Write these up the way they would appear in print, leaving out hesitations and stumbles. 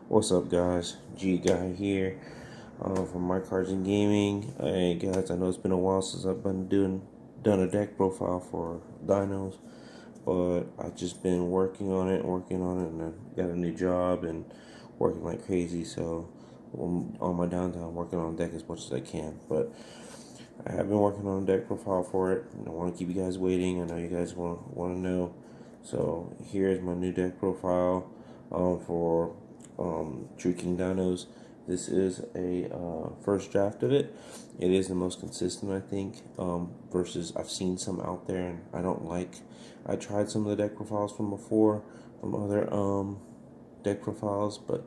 What's up, guys? G Guy here from My Cards and Gaming. Hey guys, I know it's been a while since I've been done a deck profile for Dinos, but I've just been working on it, and I got a new job and working like crazy. So on my downtime, I'm working on a deck as much as I can. But I have been working on a deck profile for it, and I want to keep you guys waiting. I know you guys want to know. So here's my new deck profile for True King Dinos. This is a first draft of it. It is the most consistent, I think, versus I've seen some out there, and I don't like. I tried some of the deck profiles from before, from other deck profiles, but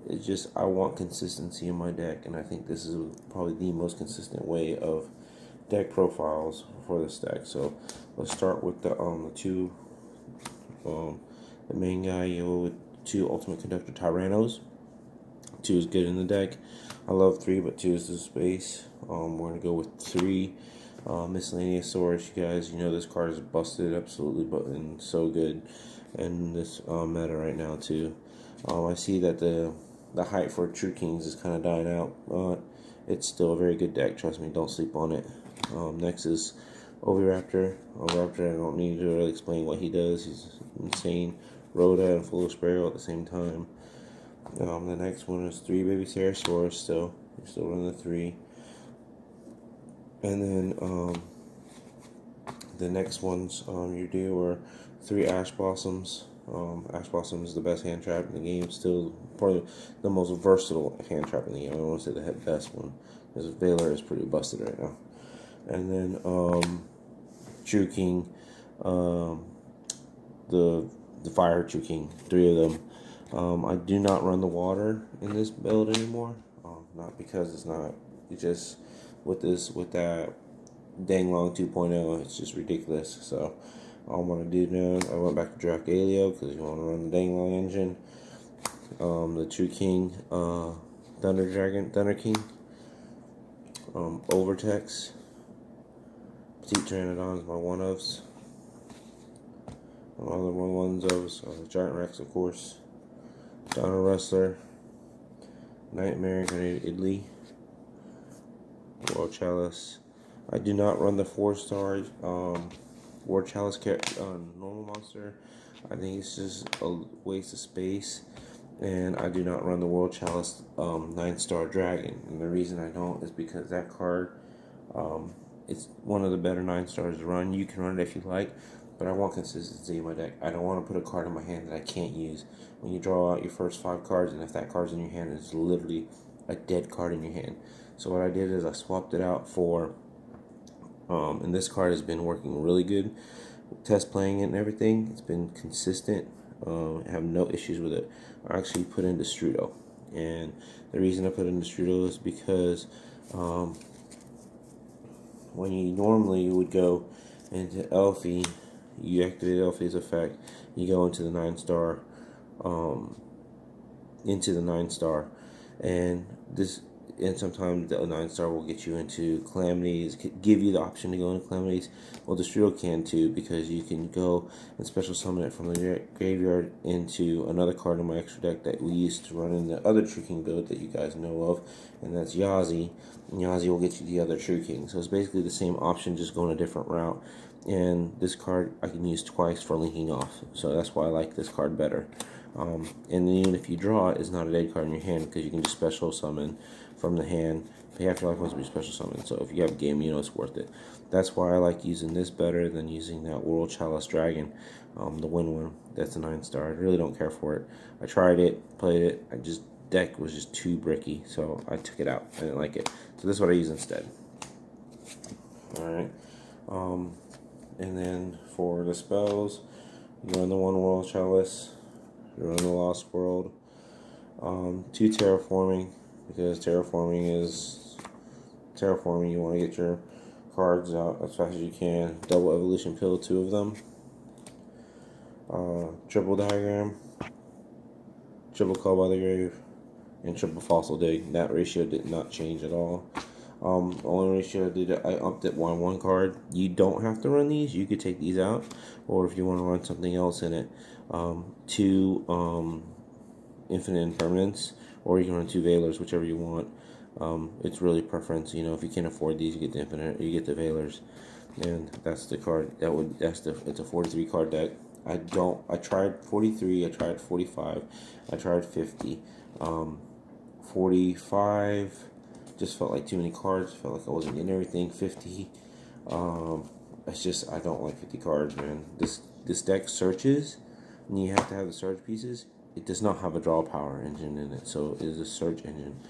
it's just I want consistency in my deck, and I think this is probably the most consistent way of deck profiles for this deck. So let's start with the two the main guy, with two Ultimate Conductor Tyrannos. 2 is good in the deck. I love 3, but 2 is the space. We're gonna go with 3 Miscellaneous Source. You guys, you know this card is busted, absolutely, but and so good in this meta right now too. I see that the hype for True Kings is kind of dying out, but it's still a very good deck. Trust me, don't sleep on it. Next is Oviraptor. Oviraptor, I don't need to really explain what he does. He's insane. Rhoda and Full of Sparrow at the same time. The next one is 3 Baby Pterosaurs. Still, we're still running the 3. And then the next ones you do are 3 Ash Blossoms. Ash Blossom is the best hand trap in the game. Still probably the most versatile hand trap in the game. I don't want to say the best one, because Valor is pretty busted right now. And then True King, the Fire True King, 3 of them. I do not run the water in this build anymore. Not because it's not. It's just with that dang long 2.0, it's just ridiculous. So all I'm gonna do now, I went back to draft Galio because you want to run the dang long engine. The True King, Thunder King, Overtex, Petite Pteranodons, my one-ofs. Other ones of Giant Rex, of course. Dino Wrestler, Nightmare, Grenade Italy, World Chalice. I do not run the 4-star World Chalice normal monster. I think it's just a waste of space. And I do not run the World Chalice 9-star Dragon. And the reason I don't is because that card, it's one of the better 9-stars to run. You can run it if you like, but I want consistency in my deck. I don't want to put a card in my hand that I can't use. When you draw out your first 5 cards, and if that card's in your hand, it's literally a dead card in your hand. So what I did is I swapped it out for, and this card has been working really good. Test playing it and everything, it's been consistent. I have no issues with it. I actually put in Destrudo, and the reason I put in Destrudo is because when you normally would go into Elfie, you activate Elfie's effect, you go into the 9-star, and sometimes the 9-star will get you into Calamities, give you the option to go into Calamities. Well, the Destrudo can too, because you can go and special summon it from the graveyard into another card in my extra deck that we used to run in the other True King build that you guys know of, and that's Yazi. And Yazi will get you the other True King. So it's basically the same option, just going a different route. And this card I can use twice for linking off, so that's why I like this card better. And then even if you draw it, it's not a dead card in your hand, because you can just special summon from the hand. Pay after life must be special summon, so if you have a game, you know it's worth it. That's why I like using this better than using that World Chalice Dragon, the win-win. That's a 9-star. I really don't care for it. I tried it, played it. Deck was just too bricky, so I took it out. I didn't like it. So this is what I use instead. Alright. And then for the spells, you run the 1 World Chalice, you run the Lost World, 2 Terraforming, because terraforming, you want to get your cards out as fast as you can. Double Evolution Pill, 2 of them. Triple Diagram, triple Call by the Grave, and triple Fossil Dig. That ratio did not change at all. The only ratio I upped it 1 card. You don't have to run these. You could take these out, or if you want to run something else in it, 2 infinite impermanence, or you can run 2 Veilers, whichever you want. It's really preference. You know, if you can't afford these, you get the infinite, you get the Veilers, and that's the card. It's a 43 card deck. I tried 43, I tried 45, I tried 50. 45 just felt like too many cards. Felt like I wasn't getting everything. 50. It's just, I don't like 50 cards, man. This deck searches, and you have to have the search pieces. It does not have a draw power engine in it, so it is a search engine.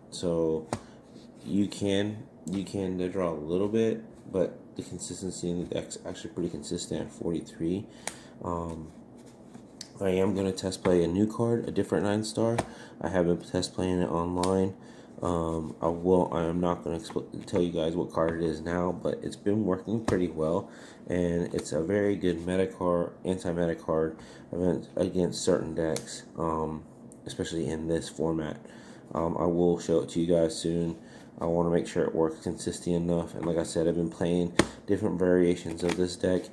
So you can draw a little bit, but the consistency in the deck's actually pretty consistent at 43. I am going to test play a new card, a different 9-star. I have been test playing it online. I am not going to tell you guys what card it is now, but it's been working pretty well, and it's a very good meta card, anti-meta card against certain decks, especially in this format. I will show it to you guys soon. I want to make sure it works consistent enough, and like I said, I've been playing different variations of this deck,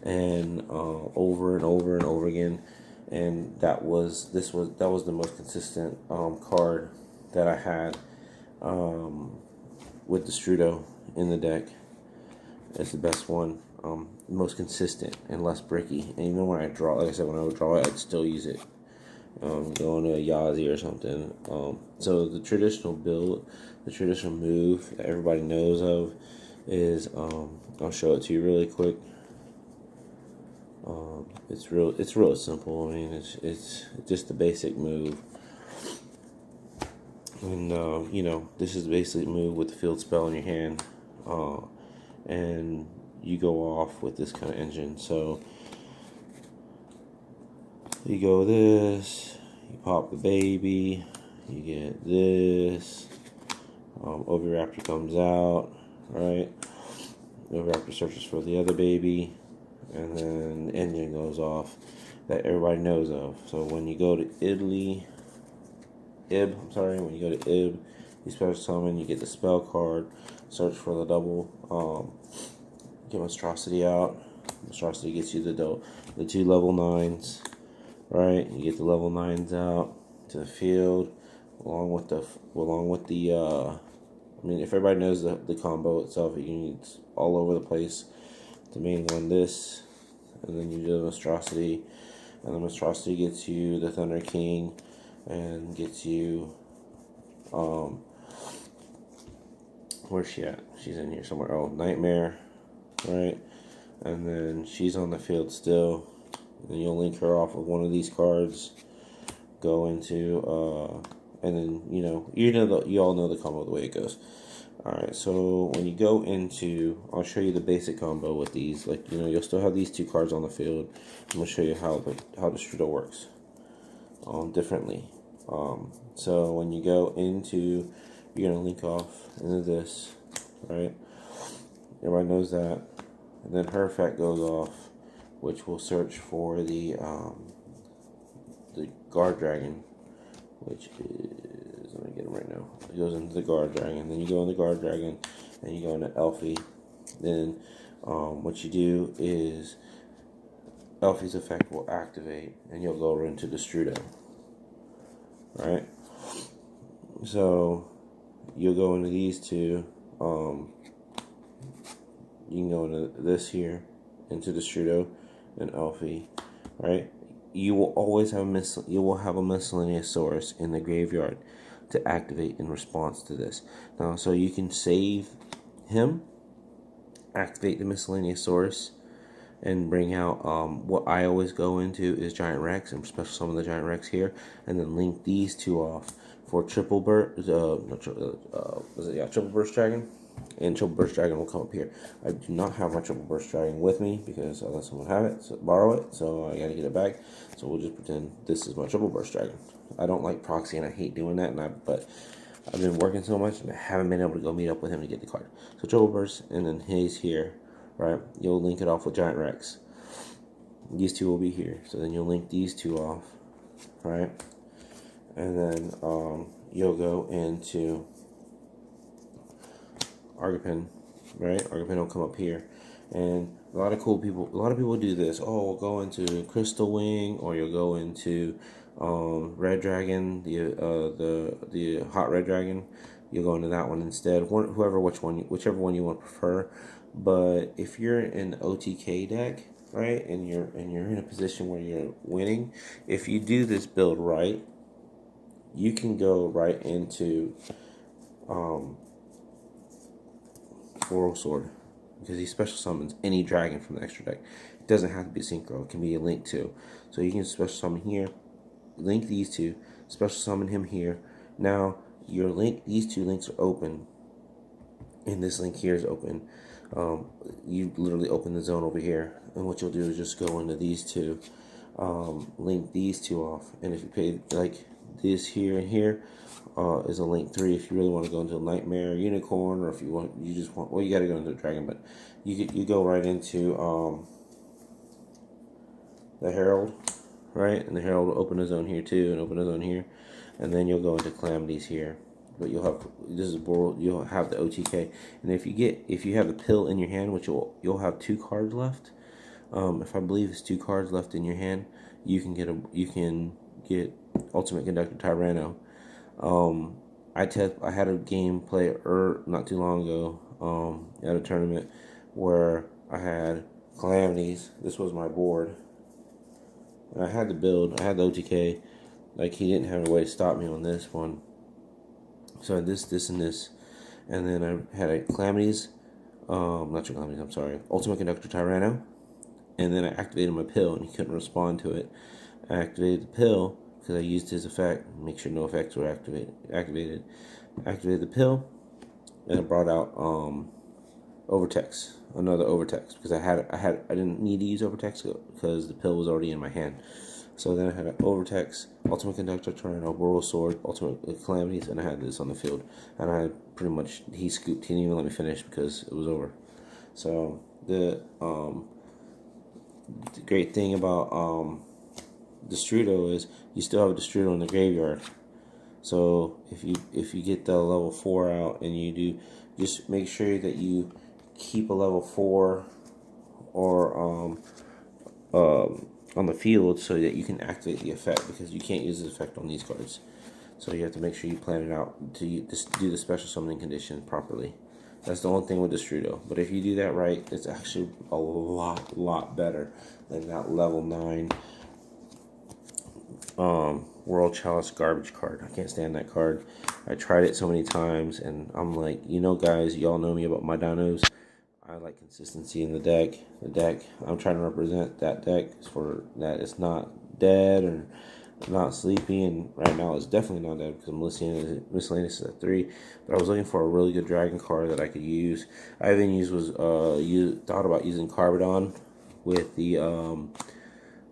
and over and over and over again, and that was the most consistent card that I had with the Strudo in the deck. It's the best one, most consistent and less bricky. And even when I draw, like I said, when I would draw it, I'd still use it. Going to a Yazi or something. So the traditional build, the traditional move that everybody knows of is, I'll show it to you really quick. It's real simple. I mean, it's just the basic move. And, you know, this is basically a move with the field spell in your hand. And you go off with this kind of engine. So you go this, you pop the baby, you get this, Oviraptor comes out, right? Oviraptor searches for the other baby, and then the engine goes off that everybody knows of. So when you go to when you go to Ib, you special summon, you get the spell card, search for the double, get Monstrosity out. Monstrosity gets you the 2 level 9s, right? You get the level 9s out to the field, along with the I mean, if everybody knows the combo itself, it's all over the place. The main one, this, and then you do the Monstrosity, and the Monstrosity gets you the Thunder King, and gets you, where's she at? She's in here somewhere. Oh, Nightmare, right? And then she's on the field still. And you'll link her off with one of these cards. Go into, and then you all know the combo the way it goes. All right, so when you go into, I'll show you the basic combo with these. Like, you'll still have these 2 cards on the field. I'm gonna show you how the Strudo works, differently. So when you go into, you're gonna link off into this, right? Everybody knows that. And then her effect goes off, which will search for the guard dragon, which is, let me get him right now. It goes into the guard dragon. Then you go into guard dragon, and you go into Elfie. Then what you do is Elfie's effect will activate, and you'll go into the Strudo. Right? So you'll go into these 2. You can go into this here, into the Strudo and Elfie, right? You will always have a miscellaneous source in the graveyard to activate in response to this. Now, so you can save him, activate the miscellaneous source, and bring out, what I always go into is Giant Rex, and special summon the Giant Rex here, and then link these 2 off for Triple Burst, Triple Burst Dragon, and Triple Burst Dragon will come up here. I do not have my Triple Burst Dragon with me, because I let someone have it, so borrow it, so I gotta get it back, so we'll just pretend this is my Triple Burst Dragon. I don't like proxy, and I hate doing that, but I've been working so much, and I haven't been able to go meet up with him to get the card. So Triple Burst, and then he's here. Right, you'll link it off with Giant Rex. These 2 will be here, so then you'll link these 2 off, right? And then you'll go into Argopin, right? Argopin will come up here, and a lot of people do this. Oh, we'll go into Crystal Wing, or you'll go into red dragon, the hot red dragon, you'll go into that one instead. Whichever one you want to prefer. But if you're in OTK deck, right, and you're in a position where you're winning, if you do this build right, you can go right into Oral Sword, because he special summons any dragon from the extra deck. It doesn't have to be synchro; it can be a link too. So you can special summon here, link these two, special summon him here. Now these two links are open, and this link here is open. You literally open the zone over here, and what you'll do is just go into these two, link these two off, and if you pay like this here and here, is a link 3 if you really want to go into a Nightmare Unicorn, or if you just want, well, you got to go into a Dragon, but you go right into the Herald, right, and the Herald will open a zone here too, and open a zone here, and then you'll go into Calamities here. But you'll have the OTK, and if you have the pill in your hand, which you'll have 2 cards left. If I believe it's 2 cards left in your hand, you can get Ultimate Conductor Tyranno. I had a game play not too long ago at a tournament where I had Calamities. This was my board, and I had the build. I had the OTK. Like, he didn't have a way to stop me on this one. So I had this, and this, and then I had a Calamities, not your Calamities, I'm sorry, Ultimate Conductor Tyranno, and then I activated my pill, and he couldn't respond to it. I activated the pill, because I used his effect, make sure no effects were activated the pill, and I brought out, Overtext, another Overtext, because I didn't need to use Overtext, because the pill was already in my hand. So then I had an Overtext, Ultimate Conductor, Tyranno, Boral Sword, Ultimate Calamities, and I had this on the field. And I pretty much, he scooped, he didn't even let me finish because it was over. So the great thing about Destrudo is you still have a Destrudo in the graveyard. So if you get the level 4 out, and you do, just make sure that you keep a level 4 or on the field, so that you can activate the effect, because you can't use the effect on these cards. So you have to make sure you plan it out to just do the special summoning condition properly. That's the only thing with Destrudo. But if you do that right, it's actually a lot better than that level 9 World Chalice garbage card. I can't stand that card. I tried it so many times, and I'm like, guys, y'all know me about my dinos. I like consistency in the deck. I'm trying to represent that deck for that it's not dead or not sleepy, and right now it's definitely not dead because Miscellaneous is at 3. But I was looking for a really good dragon card that I could use. I even thought about using Carbodon with the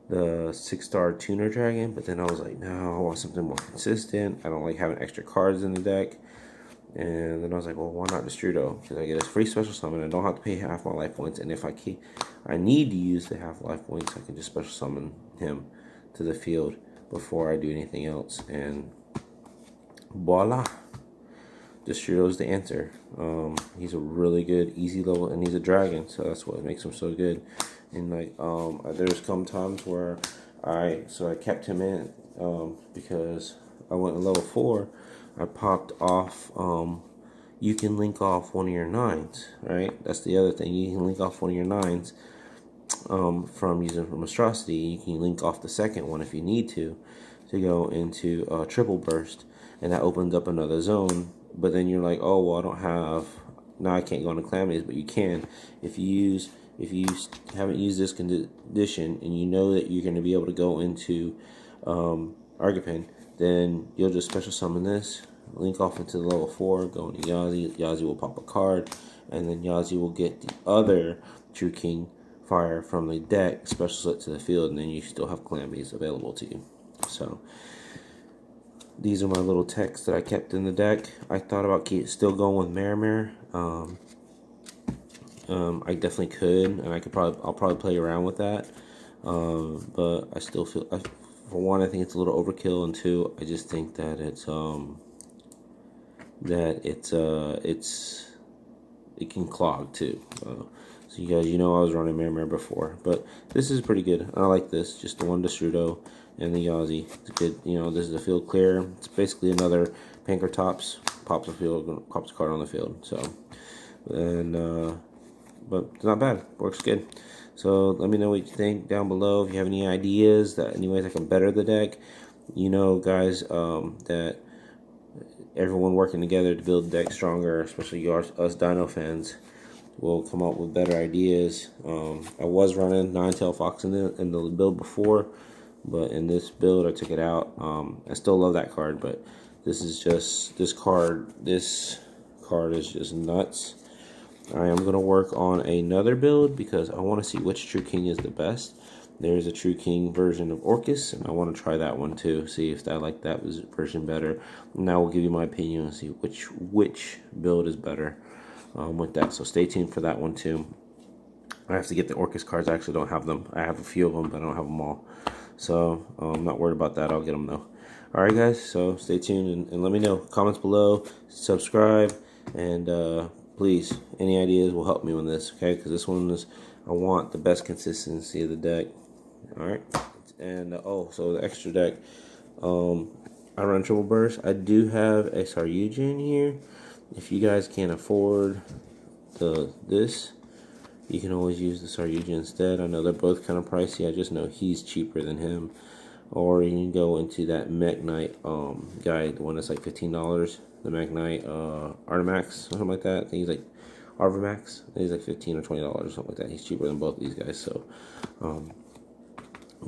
6-star tuner dragon, but then I was like, no, I want something more consistent. I don't like having extra cards in the deck. And then I was like, well, why not Destrudo? Because I get a free special summon. I don't have to pay half my life points. And if I need to use the half life points, I can just special summon him to the field before I do anything else. And voila, Destrudo's the answer. He's a really good, easy level, and he's a dragon, so that's what makes him so good. And like, there's come times where I kept him in because I went to level 4. I popped off, you can link off one of your 9s, right? That's the other thing. You can link off one of your 9s from using Monstrosity. You can link off the second one if you need to go into Triple Burst, and that opens up another zone. But then you're like, oh, well, now I can't go into Calamities, but you can. If you haven't used this condition, and you know that you're going to be able to go into Argapin, then you'll just special summon this, link off into the level 4, go into Yazi. Yazi will pop a card, and then Yazi will get the other True King Fire from the deck, special set to the field, and then you still have Calamities available to you. So these are my little techs that I kept in the deck. I thought about still going with Mirror. I definitely could, and I'll probably play around with that. But I still feel, for one, I think it's a little overkill, and 2, I just think that it can clog too. So you guys, I was running Mirror before, but this is pretty good. I like this. Just the one Destrudo. and the Yazzie. It's good. You know, this is a field clear. It's basically another Panker Tops pops a card on the field. So, and but it's not bad. Works good. So let me know what you think down below. If you have any ideas that any ways I can better the deck, you know, guys, that everyone working together to build the deck stronger, especially us Dino fans, will come up with better ideas. I was running Nine-Tail Fox in the build before, but in this build I took it out. I still love that card, but this is just this card is just nuts. I am going to work on another build because I want to see which True King is the best. There's a True King version of Orcus, and I want to try that one too, see if I like that version better. And I will give you my opinion and see which build is better with that. So stay tuned for that one too. I have to get the Orcus cards. I actually don't have them. I have a few of them, but I don't have them all. So I'm not worried about that. I'll get them though. Alright guys, so stay tuned and let me know. Comments below, subscribe, and please, any ideas will help me with this, okay? Because this one is, I want the best consistency of the deck. Alright, and oh, so the extra deck, I run Triple Burst. I do have a Saryuji here. If you guys can't afford this, you can always use the Saryuji instead. I know they're both kind of pricey. I just know he's cheaper than him. Or you can go into that Mech Knight guy, the one that's like $15. The Mech Knight Artemax, something like that. I think he's like Arvamax. I think he's like $15 or $20 or something like that. He's cheaper than both of these guys. So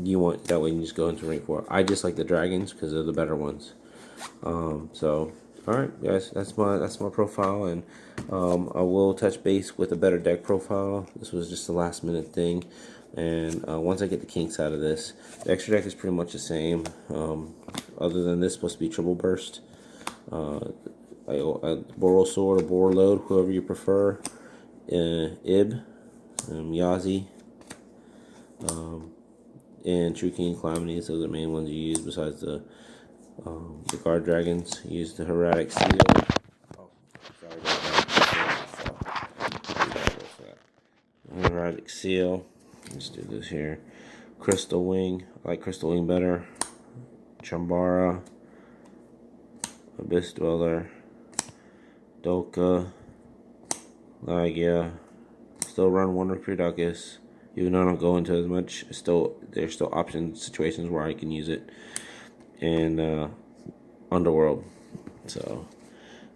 you want that way you can just go into rank 4. I just like the dragons because they're the better ones. So alright guys, that's my profile, and I will touch base with a better deck profile. This was just a last minute thing, and once I get the kinks out of this, the extra deck is pretty much the same, other than this supposed to be Triple Burst, Boral Sword or Boral Load, whoever you prefer, Ib, Yazzie, and True King Calamities. Those are the main ones you use besides the guard dragons. Use the Heretic Seal. Oh, sorry about that. Heretic Seal. Let's do this here. Crystal Wing. I like Crystal Wing better. Chambara. Abyss Dweller. Dolka. Lagia. Still run Wonder Predacus. Even though I don't go into as much, there's still option situations where I can use it. And Underworld. So,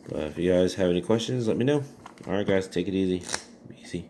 but if you guys have any questions, let me know. Alright guys, take it easy. Easy.